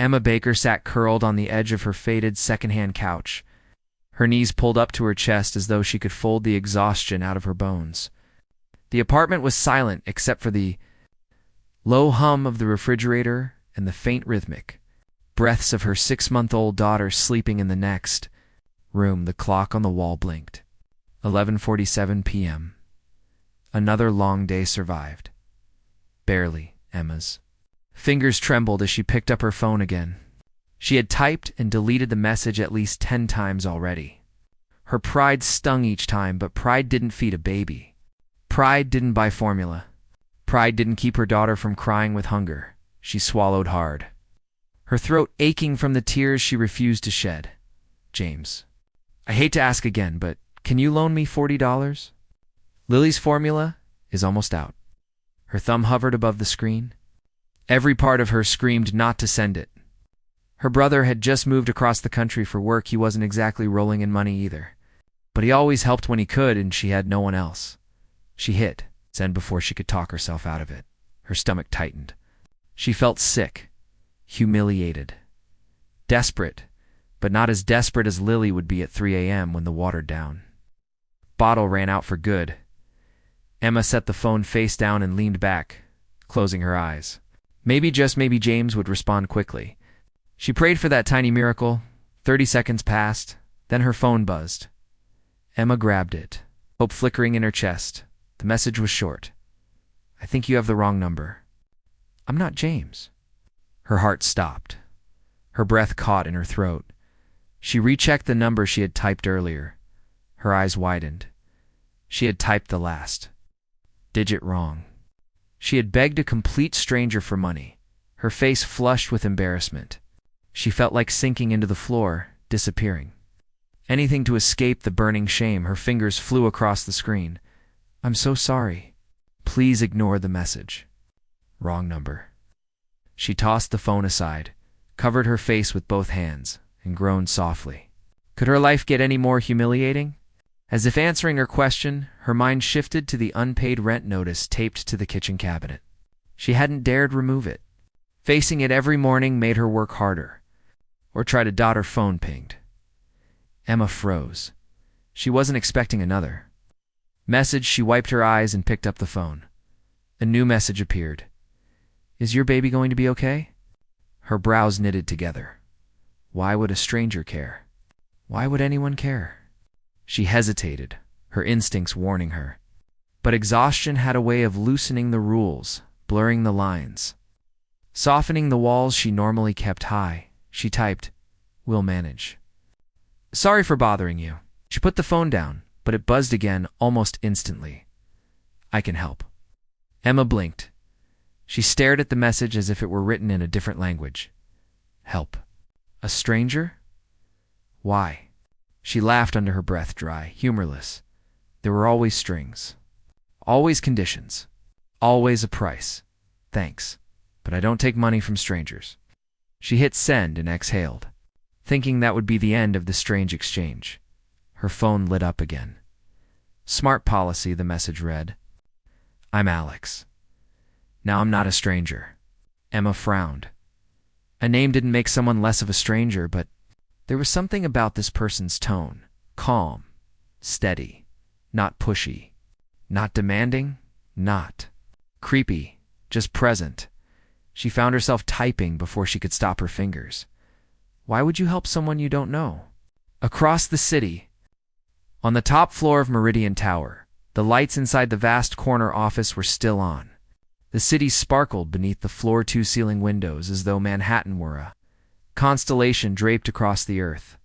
Emma Baker sat curled on the edge of her faded second-hand couch, her knees pulled up to her chest as though she could fold the exhaustion out of her bones. The apartment was silent except for the low hum of the refrigerator and the faint rhythmic breaths of her 6-month-old daughter sleeping in the next room. The clock on the wall blinked. 11:47 p.m. Another long day survived. Barely, Emma's fingers trembled as she picked up her phone again. She had typed and deleted the message at least 10 times already. Her pride stung each time, but pride didn't feed a baby. Pride didn't buy formula. Pride didn't keep her daughter from crying with hunger. She swallowed hard, her throat aching from the tears she refused to shed. James, I hate to ask again, but can you loan me $40? Lily's formula is almost out. Her thumb hovered above the screen. Every part of her screamed not to send it. Her brother had just moved across the country for work. He wasn't exactly rolling in money either, but he always helped when he could, and she had no one else. She hit send before she could talk herself out of it. Her stomach tightened. She felt sick, humiliated, desperate, but not as desperate as Lily would be at 3 a.m. when the watered down bottle ran out for good. Emma set the phone face down and leaned back, closing her eyes. Maybe, just maybe, James would respond quickly. She prayed for that tiny miracle. 30 seconds passed, then her phone buzzed. Emma grabbed it, hope flickering in her chest. The message was short. I think you have the wrong number. I'm not James. Her heart stopped. Her breath caught in her throat. She rechecked the number she had typed earlier. Her eyes widened. She had typed the last digit wrong. She had begged a complete stranger for money, her face flushed with embarrassment. She felt like sinking into the floor, disappearing. Anything to escape the burning shame. Her fingers flew across the screen. I'm so sorry. Please ignore the message. Wrong number. She tossed the phone aside, covered her face with both hands, and groaned softly. Could her life get any more humiliating? As if answering her question, her mind shifted to the unpaid rent notice taped to the kitchen cabinet. She hadn't dared remove it. Facing it every morning made her work harder, or try to dot her phone pinged. Emma froze. She wasn't expecting another message. She wiped her eyes and picked up the phone. A new message appeared. Is your baby going to be okay? Her brows knitted together. Why would a stranger care? Why would anyone care? She hesitated, her instincts warning her. But exhaustion had a way of loosening the rules, blurring the lines, softening the walls she normally kept high. She typed, "We'll manage." Sorry for bothering you. She put the phone down, but it buzzed again almost instantly. I can help. Emma blinked. She stared at the message as if it were written in a different language. Help. A stranger? Why? She laughed under her breath, dry, humorless. There were always strings. Always conditions. Always a price. Thanks, but I don't take money from strangers. She hit send and exhaled, thinking that would be the end of the strange exchange. Her phone lit up again. Smart policy, the message read. I'm Alex. Now I'm not a stranger. Emma frowned. A name didn't make someone less of a stranger, but there was something about this person's tone. Calm, steady, not pushy, not demanding, not creepy, just present. She found herself typing before she could stop her fingers. Why would you help someone you don't know? Across the city, on the top floor of Meridian Tower, the lights inside the vast corner office were still on. The city sparkled beneath the floor-to-ceiling windows as though Manhattan were a constellation draped across the earth.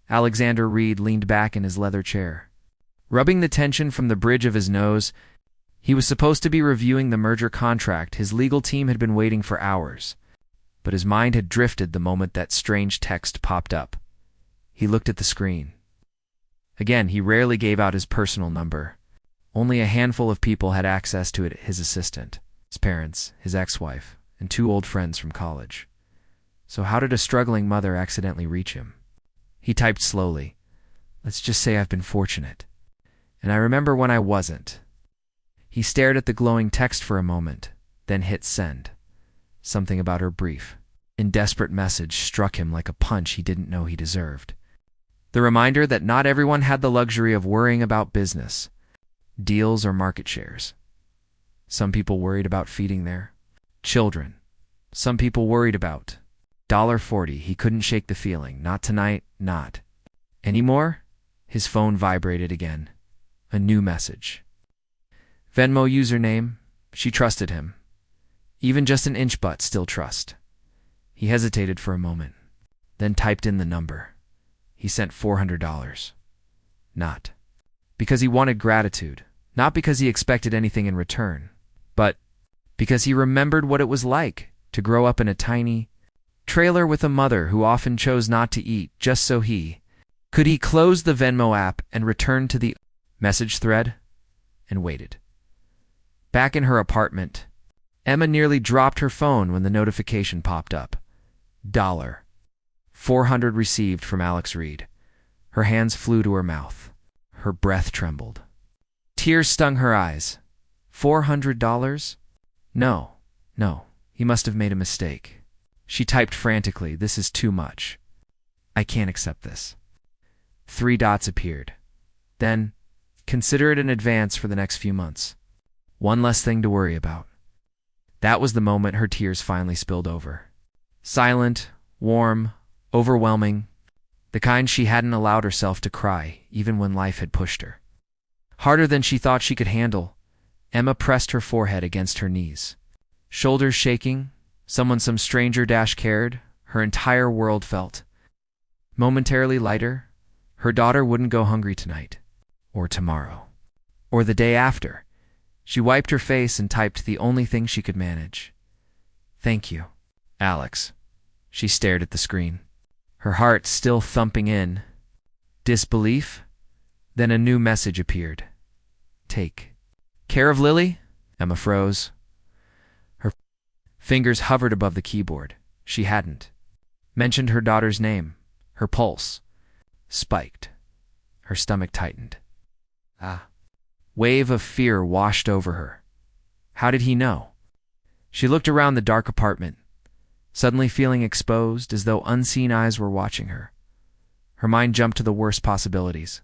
Alexander Reed leaned back in his leather chair, rubbing the tension from the bridge of his nose. He was supposed to be reviewing the merger contract. His legal team had been waiting for hours, but his mind had drifted the moment that strange text popped up. He looked at the screen. Again, he rarely gave out his personal number. Only a handful of people had access to it: his assistant, his parents, his ex-wife, and 2 old friends from college. So how did a struggling mother accidentally reach him? He typed slowly. Let's just say I've been fortunate. And I remember when I wasn't. He stared at the glowing text for a moment, then hit send. Something about her brief desperate message struck him like a punch he didn't know he deserved. The reminder that not everyone had the luxury of worrying about business, deals, or market shares. Some people worried about feeding their children. Some people worried about $40. He couldn't shake the feeling. Not tonight, not anymore. His phone vibrated again. A new message. Venmo username. She trusted him. Even just an inch, but still trust. He hesitated for a moment, then typed in the number. He sent $400. Not because he wanted gratitude, not because he expected anything in return, but because he remembered what it was like to grow up in a tiny trailer with a mother who often chose not to eat just so he could. He closed the Venmo app and returned to the message thread and waited. Back in her apartment, Emma nearly dropped her phone when the notification popped up. $400 received from Alex Reed. Her hands flew to her mouth. Her breath trembled. Tears stung her eyes. $400? No, he must have made a mistake. She typed frantically, "This is too much. I can't accept this." 3 dots appeared. Then, consider it an advance for the next few months. One less thing to worry about. That was the moment her tears finally spilled over. Silent, warm, overwhelming, the kind she hadn't allowed herself to cry even when life had pushed her harder than she thought she could handle. Emma pressed her forehead against her knees. Shoulders shaking, some stranger cared, her entire world felt momentarily lighter. Her daughter wouldn't go hungry tonight, or tomorrow, or the day after. She wiped her face and typed the only thing she could manage. "Thank you, Alex." She stared at the screen, her heart still thumping in disbelief. Then a new message appeared. "Take care of Lily?" Emma froze. Her fingers hovered above the keyboard. She hadn't mentioned her daughter's name. Her pulse spiked. Her stomach tightened. Wave of fear washed over her. How did he know? She looked around the dark apartment, suddenly feeling exposed, as though unseen eyes were watching her. Her mind jumped to the worst possibilities.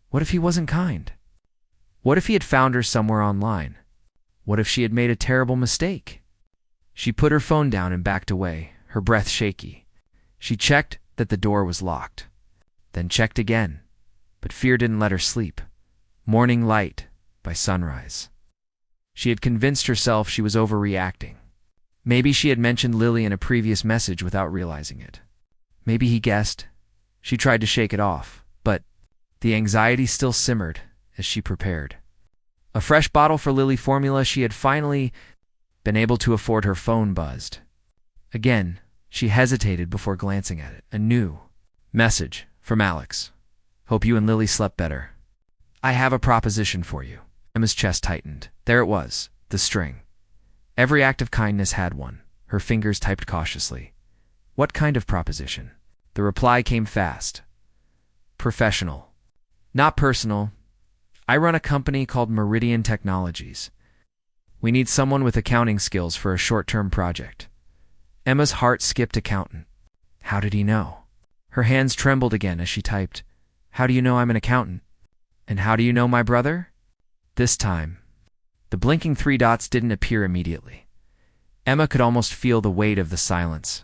What if he wasn't kind? What if he had found her somewhere online? What if she had made a terrible mistake? She put her phone down and backed away, her breath shaky. She checked that the door was locked, then checked again, but fear didn't let her sleep. Morning light by sunrise. She had convinced herself she was overreacting. Maybe she had mentioned Lily in a previous message without realizing it. Maybe he guessed. She tried to shake it off, but the anxiety still simmered as she prepared. A fresh bottle for Lily formula she had finally been able to afford. Her phone buzzed. Again, she hesitated before glancing at it. A new message from Alex. "Hope you and Lily slept better. I have a proposition for you." Emma's chest tightened. There it was, the string. Every act of kindness had one. Her fingers typed cautiously. What kind of proposition? The reply came fast. Professional. Not personal. I run a company called Meridian Technologies. We need someone with accounting skills for a short-term project. Emma's heart skipped accountant. How did he know? Her hands trembled again as she typed, "How do you know I'm an accountant? And how do you know my brother?" This time, the blinking 3 dots didn't appear immediately. Emma could almost feel the weight of the silence.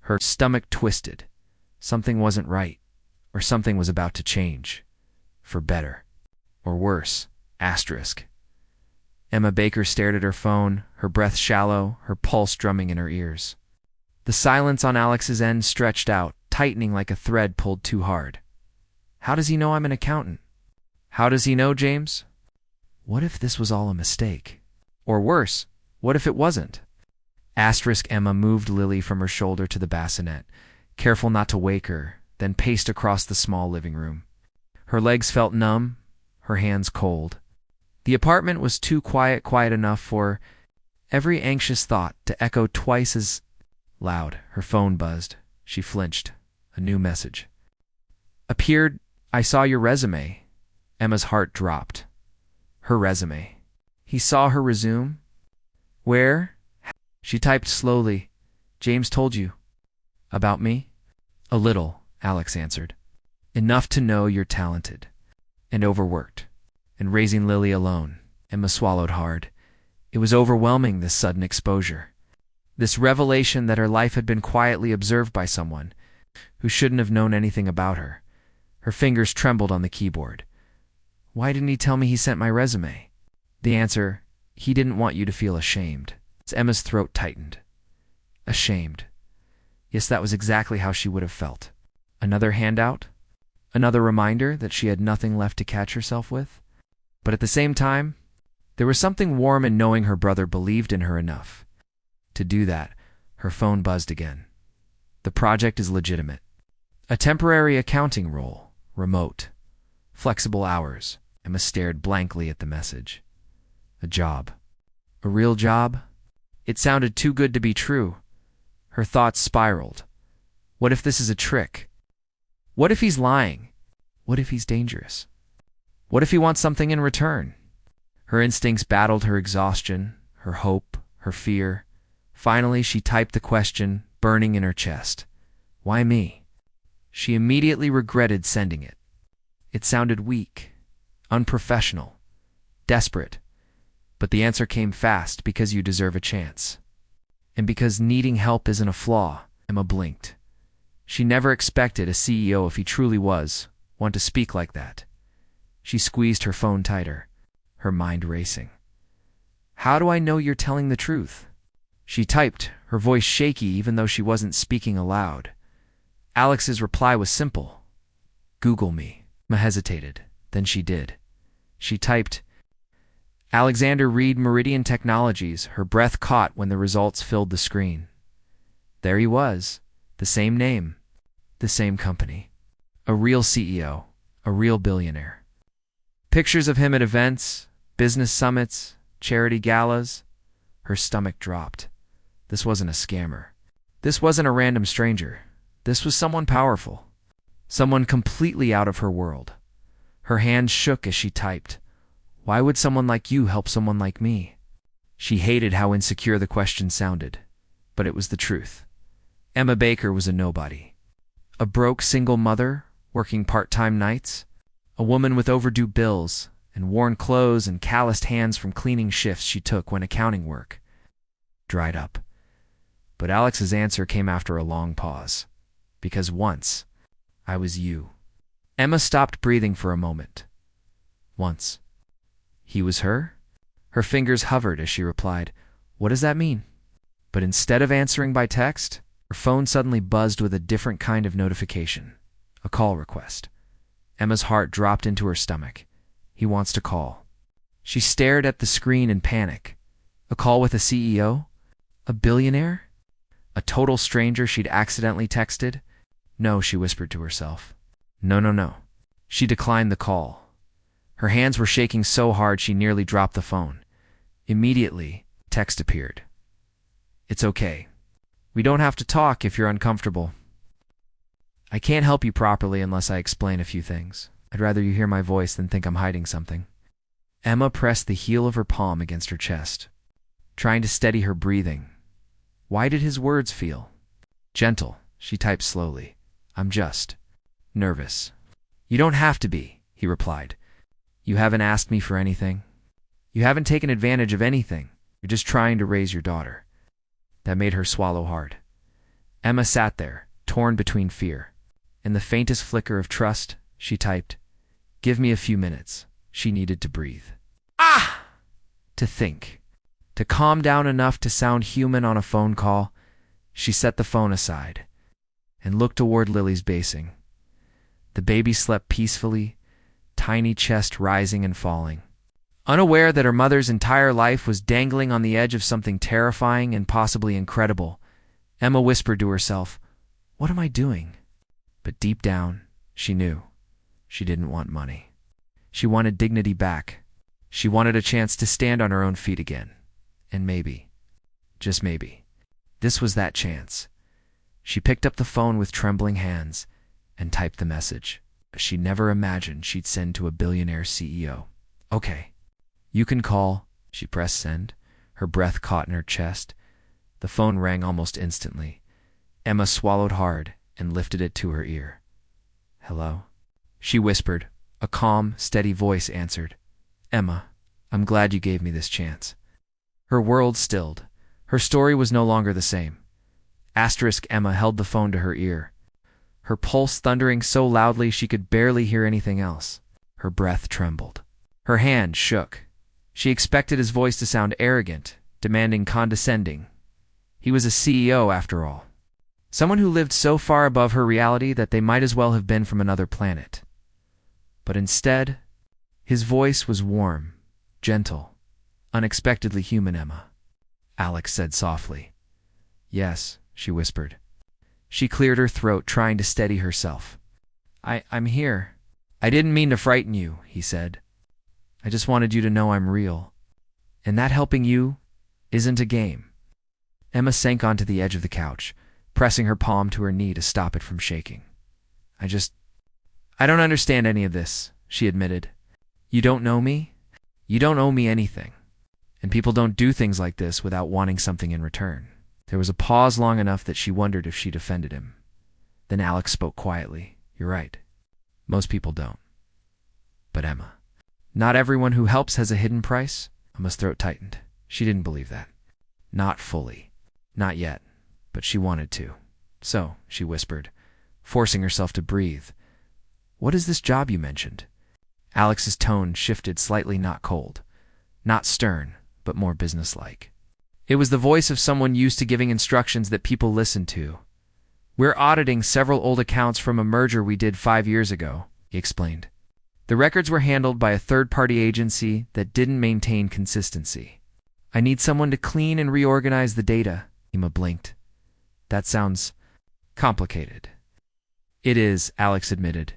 Her stomach twisted. Something wasn't right, or something was about to change. For better. Or worse. Asterisk. Emma Baker stared at her phone, her breath shallow, her pulse drumming in her ears. The silence on Alex's end stretched out, tightening like a thread pulled too hard. How does he know I'm an accountant? How does he know, James? What if this was all a mistake? Or worse, what if it wasn't? Asterisk. Emma moved Lily from her shoulder to the bassinet, careful not to wake her, then paced across the small living room. Her legs felt numb, her hands cold. The apartment was too quiet enough for every anxious thought to echo twice as loud. Her phone buzzed. She flinched. A new message appeared. "I saw your resume." Emma's heart dropped. Her resume. He saw her resume? Where? She typed slowly. James told you about me? A little, Alex answered. Enough to know you're talented and overworked and raising Lily alone. Emma swallowed hard. It was overwhelming, this sudden exposure. This revelation that her life had been quietly observed by someone who shouldn't have known anything about her. Her fingers trembled on the keyboard. Why didn't he tell me he sent my resume? The answer, he didn't want you to feel ashamed. Emma's throat tightened. Ashamed. Yes, that was exactly how she would have felt. Another handout? Another reminder that she had nothing left to catch herself with? But at the same time, there was something warm in knowing her brother believed in her enough. To do that, her phone buzzed again. The project is legitimate. A temporary accounting role, remote, flexible hours. Emma stared blankly at the message. A job. A real job? It sounded too good to be true. Her thoughts spiraled. What if this is a trick? What if he's lying? What if he's dangerous? What if he wants something in return? Her instincts battled her exhaustion, her hope, her fear. Finally, she typed the question, burning in her chest. Why me? She immediately regretted sending it. It sounded weak, unprofessional, desperate. But the answer came fast, because you deserve a chance. And because needing help isn't a flaw. Emma blinked. She never expected a CEO, if he truly was, want to speak like that. She squeezed her phone tighter, her mind racing. How do I know you're telling the truth? She typed, her voice shaky even though she wasn't speaking aloud. Alex's reply was simple. Google me. Emma hesitated. Then she did. She typed, Alexander Reed, Meridian Technologies. Her breath caught when the results filled the screen. There he was, the same name, the same company. A real CEO, a real billionaire. Pictures of him at events, business summits, charity galas. Her stomach dropped. This wasn't a scammer. This wasn't a random stranger. This was someone powerful. Someone completely out of her world. Her hands shook as she typed. Why would someone like you help someone like me? She hated how insecure the question sounded, but it was the truth. Emma Baker was a nobody. A broke single mother, working part-time nights. A woman with overdue bills, and worn clothes and calloused hands from cleaning shifts she took when accounting work dried up. But Alex's answer came after a long pause. Because once, I was you. Emma stopped breathing for a moment. Once. He was her? Her fingers hovered as she replied, What does that mean? But instead of answering by text, her phone suddenly buzzed with a different kind of notification. A call request. Emma's heart dropped into her stomach. He wants to call. She stared at the screen in panic. A call with a CEO? A billionaire? A total stranger she'd accidentally texted? No, she whispered to herself. No. She declined the call. Her hands were shaking so hard she nearly dropped the phone. Immediately, text appeared. It's okay. We don't have to talk if you're uncomfortable. I can't help you properly unless I explain a few things. I'd rather you hear my voice than think I'm hiding something. Emma pressed the heel of her palm against her chest, trying to steady her breathing. Why did his words feel gentle? She typed slowly. I'm just nervous. You don't have to be, he replied. You haven't asked me for anything. You haven't taken advantage of anything. You're just trying to raise your daughter. That made her swallow hard. Emma sat there, torn between fear and the faintest flicker of trust. She typed, Give me a few minutes. She needed to breathe. To think. To calm down enough to sound human on a phone call. She set the phone aside and looked toward Lily's basing. The baby slept peacefully, tiny chest rising and falling. Unaware that her mother's entire life was dangling on the edge of something terrifying and possibly incredible, Emma whispered to herself, What am I doing? But deep down, she knew. She didn't want money. She wanted dignity back. She wanted a chance to stand on her own feet again. And maybe, just maybe, this was that chance. She picked up the phone with trembling hands and typed the message she never imagined she'd send to a billionaire CEO. Okay, you can call. She pressed send, her breath caught in her chest. The phone rang almost instantly. Emma swallowed hard and lifted it to her ear. "Hello?" she whispered. A calm, steady voice answered. "Emma, I'm glad you gave me this chance." Her world stilled. Her story was no longer the same. Emma held the phone to her ear, her pulse thundering so loudly she could barely hear anything else. Her breath trembled. Her hand shook. She expected his voice to sound arrogant, demanding, condescending. He was a CEO, after all. Someone who lived so far above her reality that they might as well have been from another planet. But instead, his voice was warm, gentle, unexpectedly human. "Emma," Alex said softly. "Yes," she whispered. She cleared her throat, trying to steady herself. I'm here." "I didn't mean to frighten you," he said. "I just wanted you to know I'm real. And that helping you isn't a game." Emma sank onto the edge of the couch, pressing her palm to her knee to stop it from shaking. I don't understand any of this," she admitted. "You don't know me? You don't owe me anything. And people don't do things like this without wanting something in return." There was a pause long enough that she wondered if she'd offended him. Then Alex spoke quietly. "You're right. Most people don't. But Emma, not everyone who helps has a hidden price." Emma's throat tightened. She didn't believe that. Not fully. Not yet. But she wanted to. "So," she whispered, forcing herself to breathe, "what is this job you mentioned?" Alex's tone shifted slightly, not cold, not stern, but more businesslike. It was the voice of someone used to giving instructions that people listened to. "We're auditing several old accounts from a merger we did 5 years ago," he explained. "The records were handled by a third-party agency that didn't maintain consistency. I need someone to clean and reorganize the data." Emma blinked. "That sounds complicated." "It is," Alex admitted,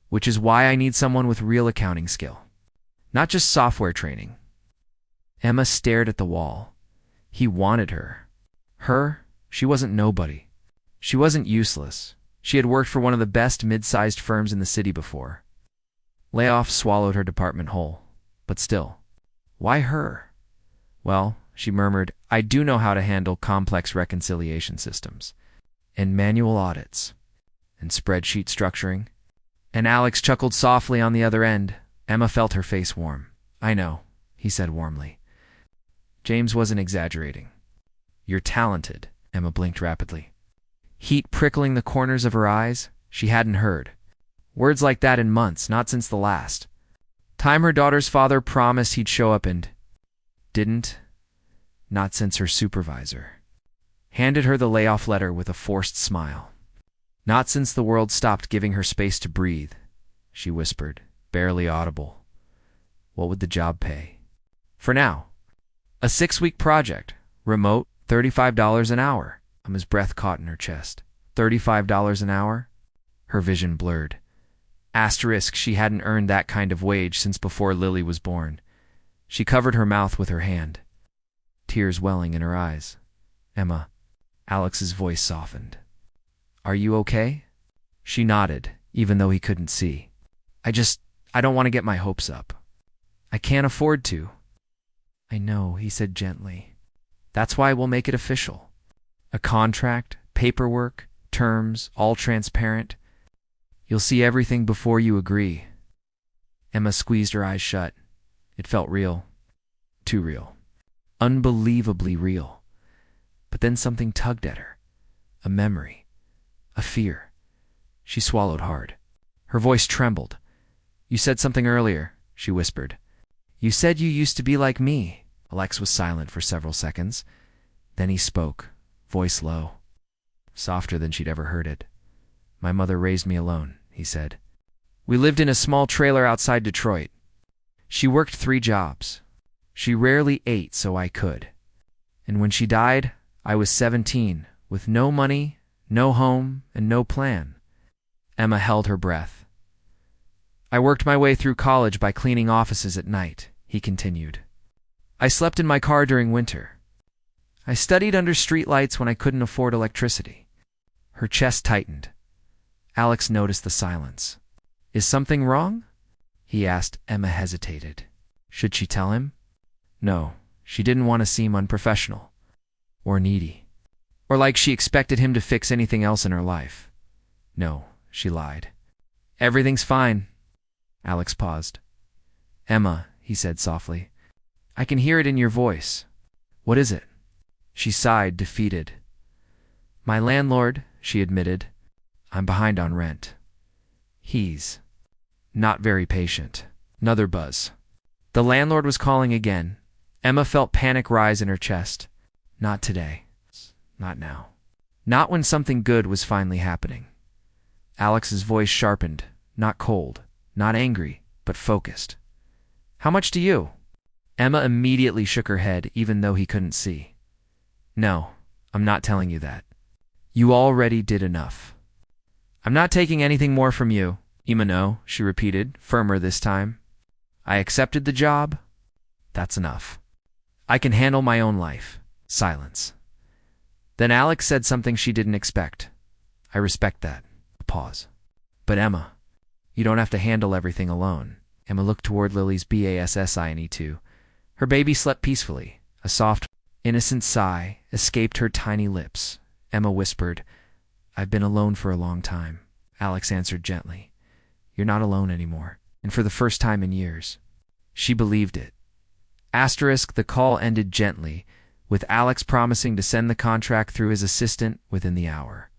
"which is why I need someone with real accounting skill, not just software training." Emma stared at the wall. He wanted her. Her? She wasn't nobody. She wasn't useless. She had worked for one of the best mid-sized firms in the city before. Layoffs swallowed her department whole. But still, why her? "Well," she murmured, "I do know how to handle complex reconciliation systems, and manual audits, and spreadsheet structuring." And Alex chuckled softly on the other end. Emma felt her face warm. "I know," he said warmly. James wasn't exaggerating. "You're talented." Emma blinked rapidly. Heat prickling the corners of her eyes. She hadn't heard words like that in months, not since the last time her daughter's father promised he'd show up and didn't. Not since her supervisor handed her the layoff letter with a forced smile. Not since the world stopped giving her space to breathe. She whispered, barely audible. What would the job pay? For now, a 6-week project, remote, $35 an hour. Emma's breath caught in her chest. $35 an hour? Her vision blurred. Asterisk, she hadn't earned that kind of wage since before Lily was born. She covered her mouth with her hand, tears welling in her eyes. "Emma," Alex's voice softened. "Are you okay?" She nodded, even though he couldn't see. I don't want to get my hopes up. I can't afford to." "I know," he said gently. "That's why we'll make it official. A contract, paperwork, terms, all transparent. You'll see everything before you agree." Emma squeezed her eyes shut. It felt real. Too real. Unbelievably real. But then something tugged at her. A memory. A fear. She swallowed hard. Her voice trembled. "You said something earlier," she whispered. "You said you used to be like me." Alex was silent for several seconds. Then he spoke, voice low, softer than she'd ever heard it. "My mother raised me alone," he said. "We lived in a small trailer outside Detroit. She worked 3 jobs. She rarely ate, so I could. And when she died, I was 17, with no money, no home, and no plan." Emma held her breath. "I worked my way through college by cleaning offices at night," he continued. "I slept in my car during winter. I studied under streetlights when I couldn't afford electricity." Her chest tightened. Alex noticed the silence. "Is something wrong?" he asked. Emma hesitated. Should she tell him? No, she didn't want to seem unprofessional. or needy. Or like she expected him to fix anything else in her life. No, she lied. Everything's fine. Alex paused. Emma, he said softly. I can hear it in your voice. What is it? She sighed, defeated. My landlord, she admitted. I'm behind on rent. He's not very patient. Another buzz. The landlord was calling again. Emma felt panic rise in her chest. Not today. Not now. Not when something good was finally happening. Alex's voice sharpened, not cold, not angry, but focused. How much do you? Emma immediately shook her head, even though he couldn't see. No, I'm not telling you that. You already did enough. I'm not taking anything more from you. Emma, no, she repeated, firmer this time. I accepted the job. That's enough. I can handle my own life. Silence. Then Alex said something she didn't expect. I respect that. Pause. But Emma, you don't have to handle everything alone. Emma looked toward Lily's bassinie. Her baby slept peacefully. A soft, innocent sigh escaped her tiny lips. Emma whispered, I've been alone for a long time. Alex answered gently, You're not alone anymore, and for the first time in years. She believed it. The call ended gently, with Alex promising to send the contract through his assistant within the hour.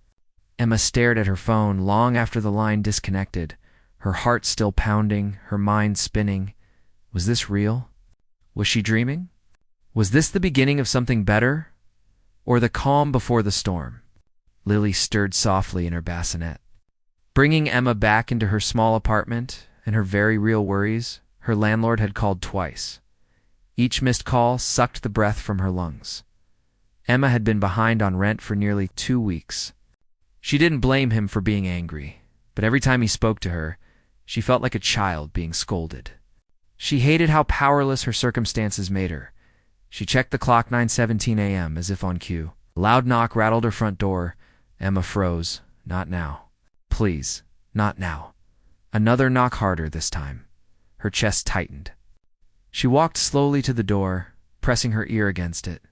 Emma stared at her phone long after the line disconnected, her heart still pounding, her mind spinning. Was this real? Was she dreaming? Was this the beginning of something better? Or the calm before the storm? Lily stirred softly in her bassinet. Bringing Emma back into her small apartment and her very real worries, her landlord had called twice. Each missed call sucked the breath from her lungs. Emma had been behind on rent for nearly 2 weeks. She didn't blame him for being angry, but every time he spoke to her, she felt like a child being scolded. She hated how powerless her circumstances made her. She checked the clock, 9:17 a.m., as if on cue. A loud knock rattled her front door. Emma froze. Not now. Please, not now. Another knock, harder this time. Her chest tightened. She walked slowly to the door, pressing her ear against it.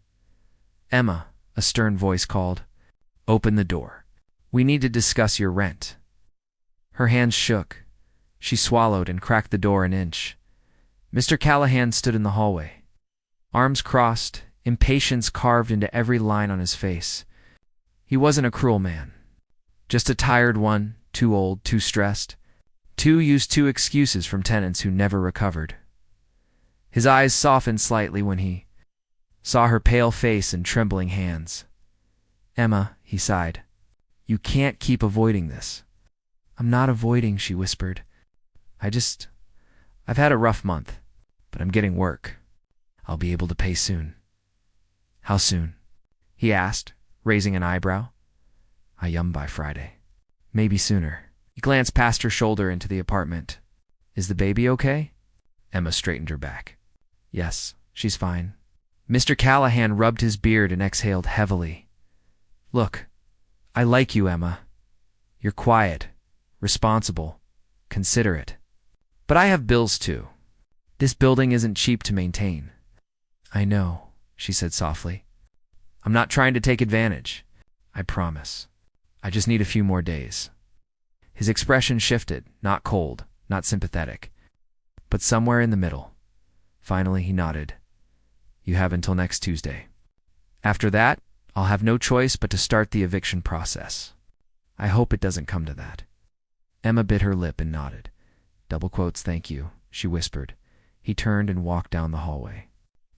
Emma, a stern voice called. Open the door. We need to discuss your rent. Her hands shook. She swallowed and cracked the door an inch. Mr. Callahan stood in the hallway. Arms crossed, impatience carved into every line on his face. He wasn't a cruel man. Just a tired one, too old, too stressed. Too used to excuses from tenants who never recovered. His eyes softened slightly when he saw her pale face and trembling hands. Emma, he sighed. You can't keep avoiding this. I'm not avoiding, she whispered. I've had a rough month, but I'm getting work. I'll be able to pay soon. How soon? He asked, raising an eyebrow. By Friday. Maybe sooner. He glanced past her shoulder into the apartment. Is the baby okay? Emma straightened her back. Yes, she's fine. Mr. Callahan rubbed his beard and exhaled heavily. Look, I like you, Emma. You're quiet, responsible, considerate. But I have bills too. This building isn't cheap to maintain. I know, she said softly. I'm not trying to take advantage. I promise. I just need a few more days. His expression shifted, not cold, not sympathetic, but somewhere in the middle. Finally, he nodded. You have until next Tuesday. After that, I'll have no choice but to start the eviction process. I hope it doesn't come to that. Emma bit her lip and nodded. Double quotes, thank you, she whispered. He turned and walked down the hallway.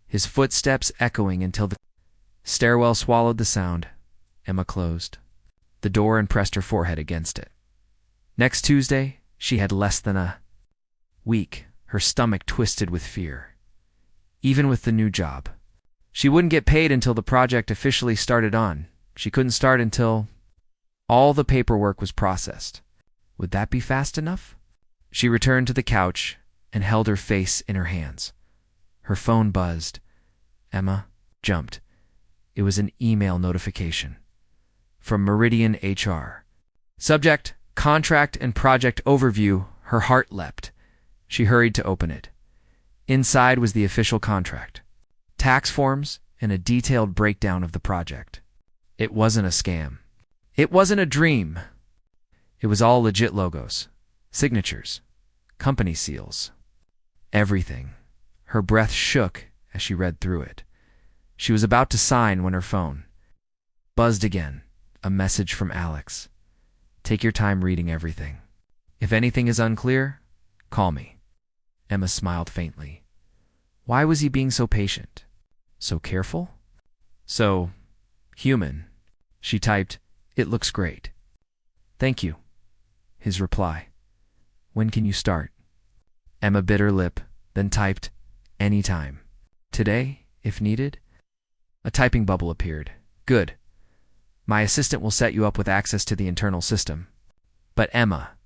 His footsteps echoing until the stairwell swallowed the sound. Emma closed the door and pressed her forehead against it. Next Tuesday, she had less than a week, her stomach twisted with fear. Even with the new job, she wouldn't get paid until the project officially started on. She couldn't start until all the paperwork was processed. Would that be fast enough? She returned to the couch and held her face in her hands. Her phone buzzed. Emma jumped. It was an email notification from Meridian HR. Subject, Contract and Project Overview. Her heart leapt. She hurried to open it. Inside was the official contract. Tax forms, and a detailed breakdown of the project. It wasn't a scam. It wasn't a dream. It was all legit logos, signatures, company seals, everything. Her breath shook as she read through it. She was about to sign when her phone buzzed again. A message from Alex. Take your time reading everything. If anything is unclear, call me. Emma smiled faintly. Why was he being so patient? So careful? So human. She typed, "It looks great." "Thank you." His reply. "When can you start?" Emma bit her lip, then typed, "Anytime. Today, if needed." A typing bubble appeared. "Good. My assistant will set you up with access to the internal system." "But Emma."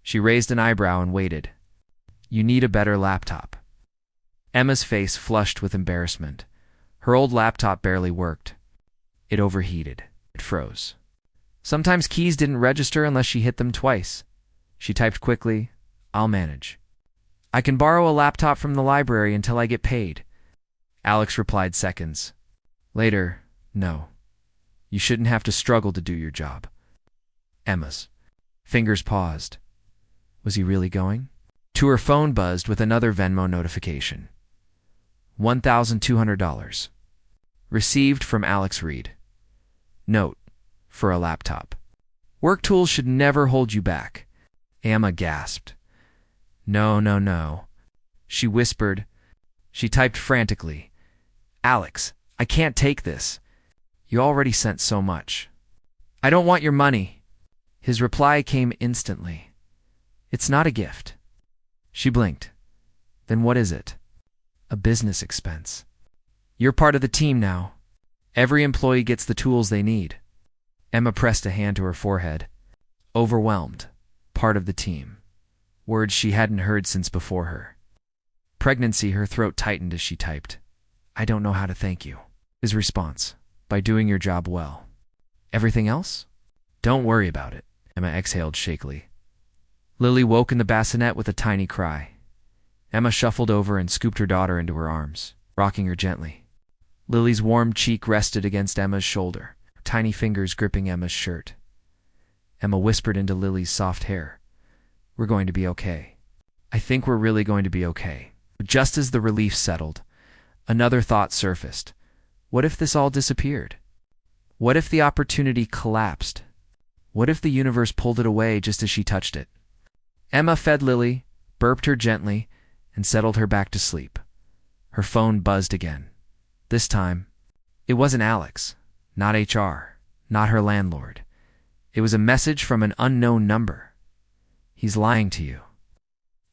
She raised an eyebrow and waited. "You need a better laptop." Emma's face flushed with embarrassment. Her old laptop barely worked. It overheated. It froze. Sometimes keys didn't register unless she hit them twice. She typed quickly, "I'll manage. I can borrow a laptop from the library until I get paid." Alex replied seconds later, "No. You shouldn't have to struggle to do your job." Emma's fingers paused. Was he really going? To her phone buzzed with another Venmo notification. $1,200. Received from Alex Reed. Note, for a laptop. Work tools should never hold you back. Emma gasped. No, no, no. She whispered. She typed frantically. "Alex, I can't take this. You already sent so much." "I don't want your money." His reply came instantly. "It's not a gift." She blinked. "Then what is it?" "A business expense. You're part of the team now. Every employee gets the tools they need." Emma pressed a hand to her forehead. Overwhelmed. Part of the team. Words she hadn't heard since before her pregnancy. Her throat tightened as she typed, "I don't know how to thank you." His response, "By doing your job well. Everything else? Don't worry about it." Emma exhaled shakily. Lily woke in the bassinet with a tiny cry. Emma shuffled over and scooped her daughter into her arms, rocking her gently. Lily's warm cheek rested against Emma's shoulder, her tiny fingers gripping Emma's shirt. Emma whispered into Lily's soft hair, "We're going to be okay. I think we're really going to be okay." But just as the relief settled, another thought surfaced. What if this all disappeared? What if the opportunity collapsed? What if the universe pulled it away just as she touched it? Emma fed Lily, burped her gently, and settled her back to sleep. Her phone buzzed again. This time, it wasn't Alex, not HR, not her landlord. It was a message from an unknown number. "He's lying to you."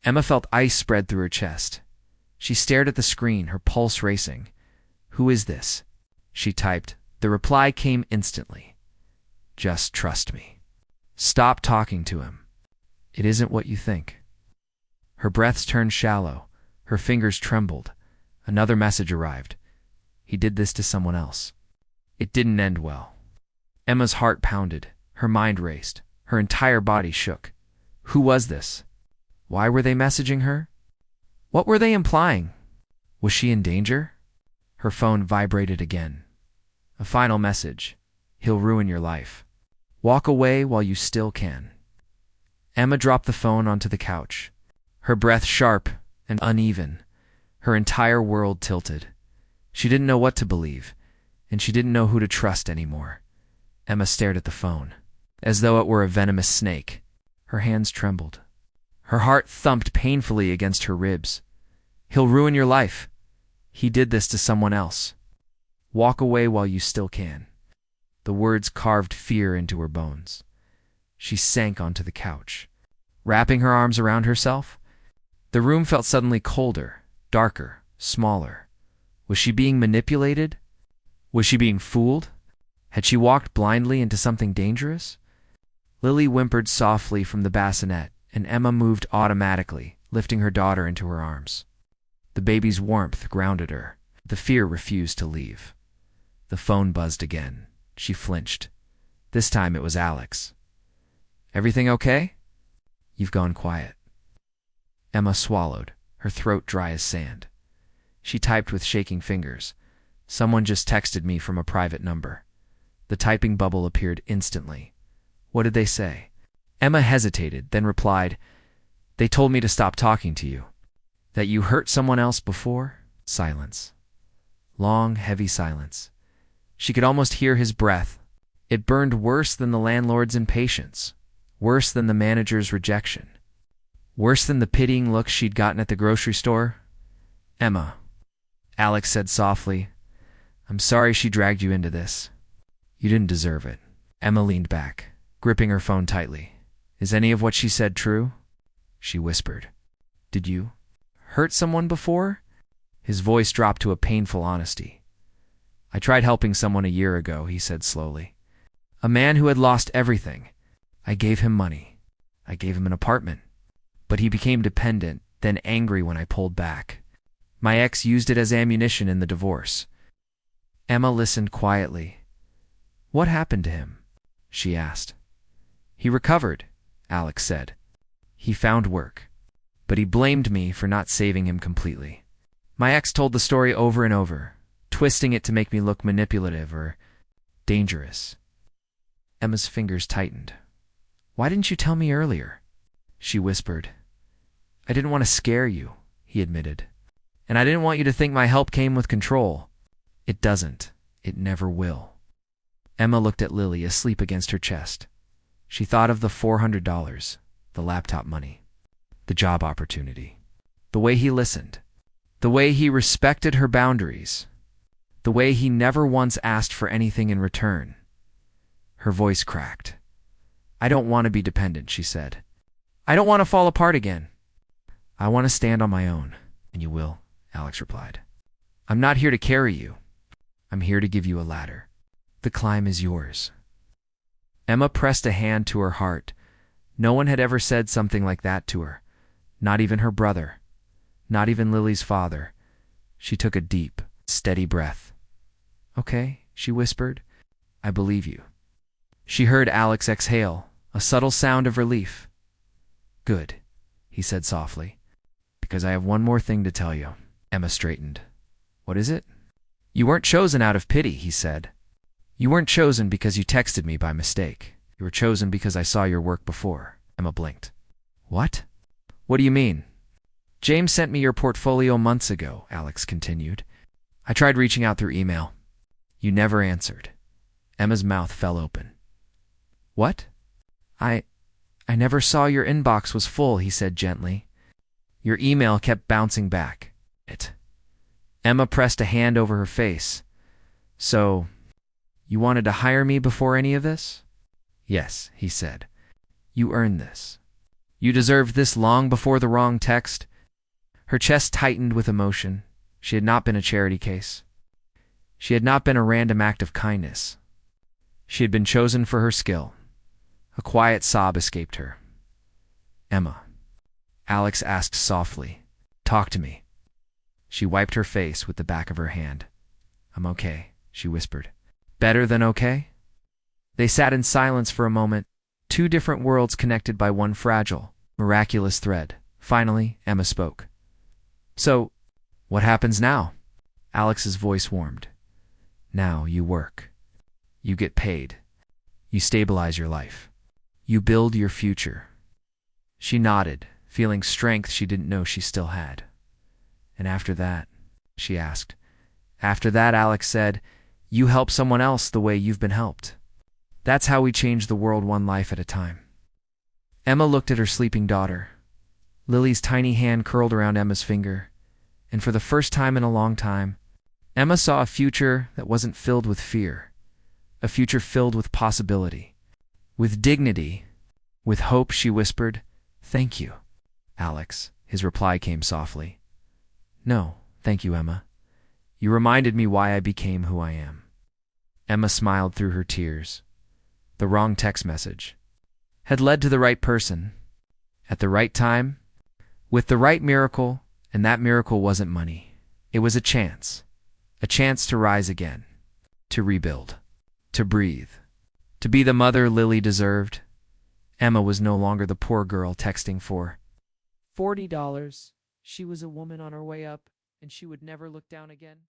Emma felt ice spread through her chest. She stared at the screen, her pulse racing. "Who is this?" she typed. The reply came instantly. "Just trust me. Stop talking to him. It isn't what you think." Her breaths turned shallow. Her fingers trembled. Another message arrived. He did this to someone else. It didn't end well. Emma's heart pounded. Her mind raced. Her entire body shook. Who was this? Why were they messaging her? What were they implying? Was she in danger? Her phone vibrated again. A final message. He'll ruin your life. Walk away while you still can. Emma dropped the phone onto the couch. Her breath sharp and uneven. Her entire world tilted. She didn't know what to believe, and she didn't know who to trust anymore. Emma stared at the phone, as though it were a venomous snake. Her hands trembled. Her heart thumped painfully against her ribs. He'll ruin your life. He did this to someone else. Walk away while you still can. The words carved fear into her bones. She sank onto the couch, wrapping her arms around herself. The room felt suddenly colder, darker, smaller. Was she being manipulated? Was she being fooled? Had she walked blindly into something dangerous? Lily whimpered softly from the bassinet, and Emma moved automatically, lifting her daughter into her arms. The baby's warmth grounded her. The fear refused to leave. The phone buzzed again. She flinched. This time it was Alex. Everything okay? You've gone quiet. Emma swallowed, her throat dry as sand. She typed with shaking fingers. Someone just texted me from a private number. The typing bubble appeared instantly. What did they say? Emma hesitated, then replied, "They told me to stop talking to you. That you hurt someone else before?" Silence. Long, heavy silence. She could almost hear his breath. It burned worse than the landlord's impatience, worse than the manager's rejection, worse than the pitying looks she'd gotten at the grocery store. "Emma," Alex said softly, "I'm sorry she dragged you into this. You didn't deserve it." Emma leaned back, gripping her phone tightly. "Is any of what she said true?" She whispered. "Did you hurt someone before?" His voice dropped to a painful honesty. "I tried helping someone a year ago," he said slowly. "A man who had lost everything. I gave him money. I gave him an apartment. But he became dependent, then angry when I pulled back. My ex used it as ammunition in the divorce." Emma listened quietly. "What happened to him?" she asked. "He recovered," Alex said. "He found work. But he blamed me for not saving him completely. My ex told the story over and over, twisting it to make me look manipulative or dangerous." Emma's fingers tightened. "Why didn't you tell me earlier?" she whispered. "I didn't want to scare you," he admitted. "And I didn't want you to think my help came with control. It doesn't. It never will." Emma looked at Lily, asleep against her chest. She thought of the $400, the laptop money, the job opportunity, the way he listened, the way he respected her boundaries, the way he never once asked for anything in return. Her voice cracked. "I don't want to be dependent," she said. "I don't want to fall apart again. I want to stand on my own." "And you will," Alex replied. "I'm not here to carry you. I'm here to give you a ladder. The climb is yours." Emma pressed a hand to her heart. No one had ever said something like that to her. Not even her brother. Not even Lily's father. She took a deep, steady breath. "Okay," she whispered. "I believe you." She heard Alex exhale, a subtle sound of relief. "Good," he said softly, "because I have one more thing to tell you." Emma straightened. "What is it?" "You weren't chosen out of pity," he said. "You weren't chosen because you texted me by mistake. You were chosen because I saw your work before." Emma blinked. "What? What do you mean?" "James sent me your portfolio months ago," Alex continued. "I tried reaching out through email. You never answered." Emma's mouth fell open. "What?" I never saw your inbox was full," he said gently. "Your email kept bouncing back." Emma pressed a hand over her face. "So, you wanted to hire me before any of this?" "Yes," he said. "You earned this. You deserved this long before the wrong text." Her chest tightened with emotion. She had not been a charity case. She had not been a random act of kindness. She had been chosen for her skill. A quiet sob escaped her. "Emma," Alex asked softly, "talk to me." She wiped her face with the back of her hand. "I'm okay," she whispered. "Better than okay?" They sat in silence for a moment, two different worlds connected by one fragile, miraculous thread. Finally, Emma spoke. "So, what happens now?" Alex's voice warmed. "Now you work. You get paid. You stabilize your life. You build your future." She nodded, feeling strength she didn't know she still had. "And after that?" she asked. "After that," Alex said, "you help someone else the way you've been helped. That's how we change the world one life at a time." Emma looked at her sleeping daughter. Lily's tiny hand curled around Emma's finger, and for the first time in a long time, Emma saw a future that wasn't filled with fear, a future filled with possibility, with dignity, with hope. She whispered, "Thank you, Alex." His reply came softly. "No, thank you, Emma. You reminded me why I became who I am." Emma smiled through her tears. The wrong text message had led to the right person, at the right time, with the right miracle, and that miracle wasn't money. It was a chance to rise again, to rebuild, to breathe, to be the mother Lily deserved. Emma was no longer the poor girl texting for $40. She was a woman on her way up, and she would never look down again.